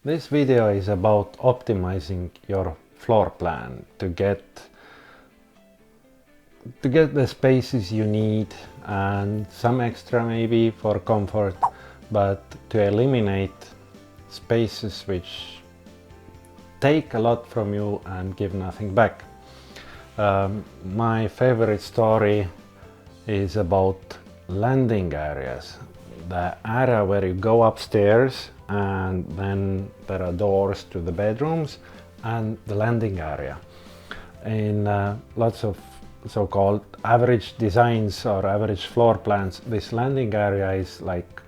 This video is about optimizing your floor plan to get the spaces you need and some extra maybe for comfort, but to eliminate spaces which take a lot from you and give nothing back. My favorite story is about landing areas, the area where you go upstairs and then there are doors to the bedrooms and the landing area. In lots of so-called average designs or average floor plans, this landing area is like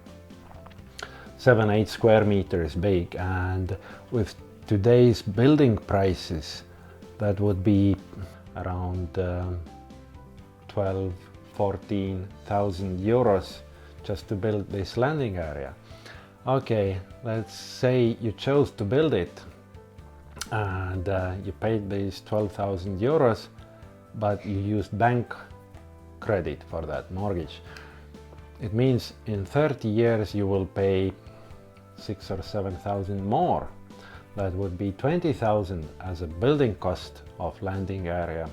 7-8 square meters big, and with today's building prices that would be around 12,000–14,000 euros just to build this landing area. Okay, let's say you chose to build it and you paid these 12,000 euros, but you used bank credit for that mortgage. It means in 30 years you will pay 6,000 or 7,000 more. That would be 20,000 as a building cost of landing area.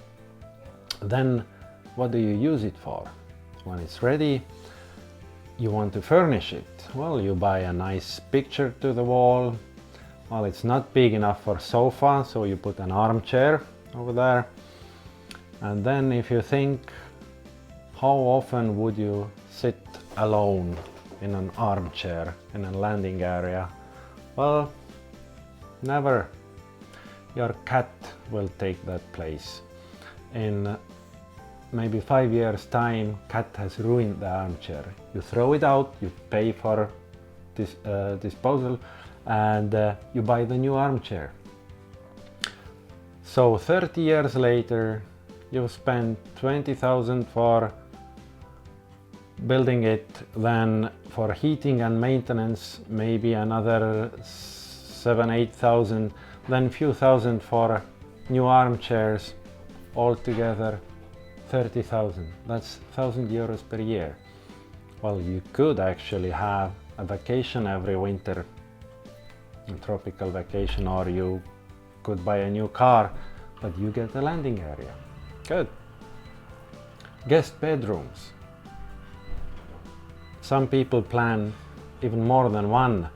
Then what do you use it for? When it's ready, you want to furnish it. Well, you buy a nice picture to the wall. Well, it's not big enough for sofa, so you put an armchair over there. And then if you think, how often would you sit alone in an armchair in a landing area? Well, never. Your cat will take that place. In maybe 5 years time, cat has ruined the armchair. You throw it out, you pay for this disposal, and you buy the new armchair. So 30 years later, you've spent 20,000 for building it, then for heating and maintenance maybe another 7–8,000, then few thousand for new armchairs, altogether 30,000. That's 1,000 euros per year. Well, you could actually have a vacation every winter, a tropical vacation, or you could buy a new car, but you get a landing area. Good. Guest bedrooms. Some people plan even more than one,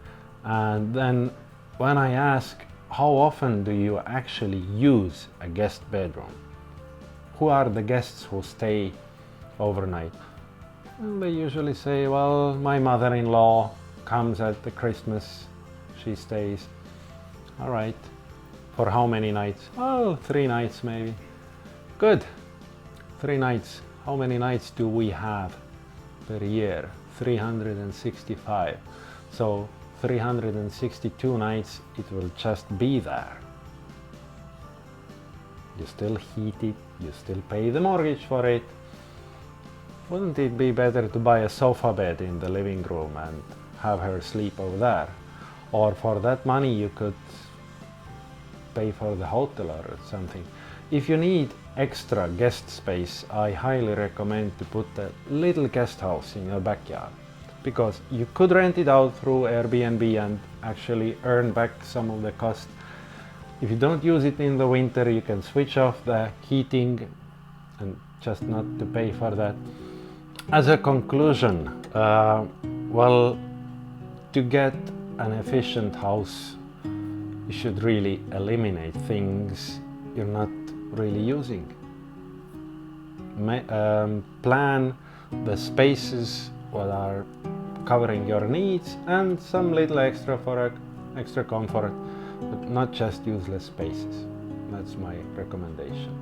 and then when I ask how often do you actually use a guest bedroom, who are the guests who stay overnight? Well, they usually say, well, my mother-in-law comes at the Christmas, she stays. All right. For how many nights? Oh, 3 nights maybe. Good. 3 nights. How many nights do we have per year? 365. So 362 nights it will just be there. You still heat it, you still pay the mortgage for it. Wouldn't it be better to buy a sofa bed in the living room and have her sleep over there? Or for that money you could pay for the hotel or something. If you need extra guest space, I highly recommend to put a little guest house in your backyard, because you could rent it out through Airbnb and actually earn back some of the cost. If you don't use it in the winter, you can switch off the heating and just not to pay for that. As a conclusion, well, to get an efficient house, you should really eliminate things you're not really using. Plan the spaces that are covering your needs and some little extra for extra comfort, but not just useless spaces. That's my recommendation.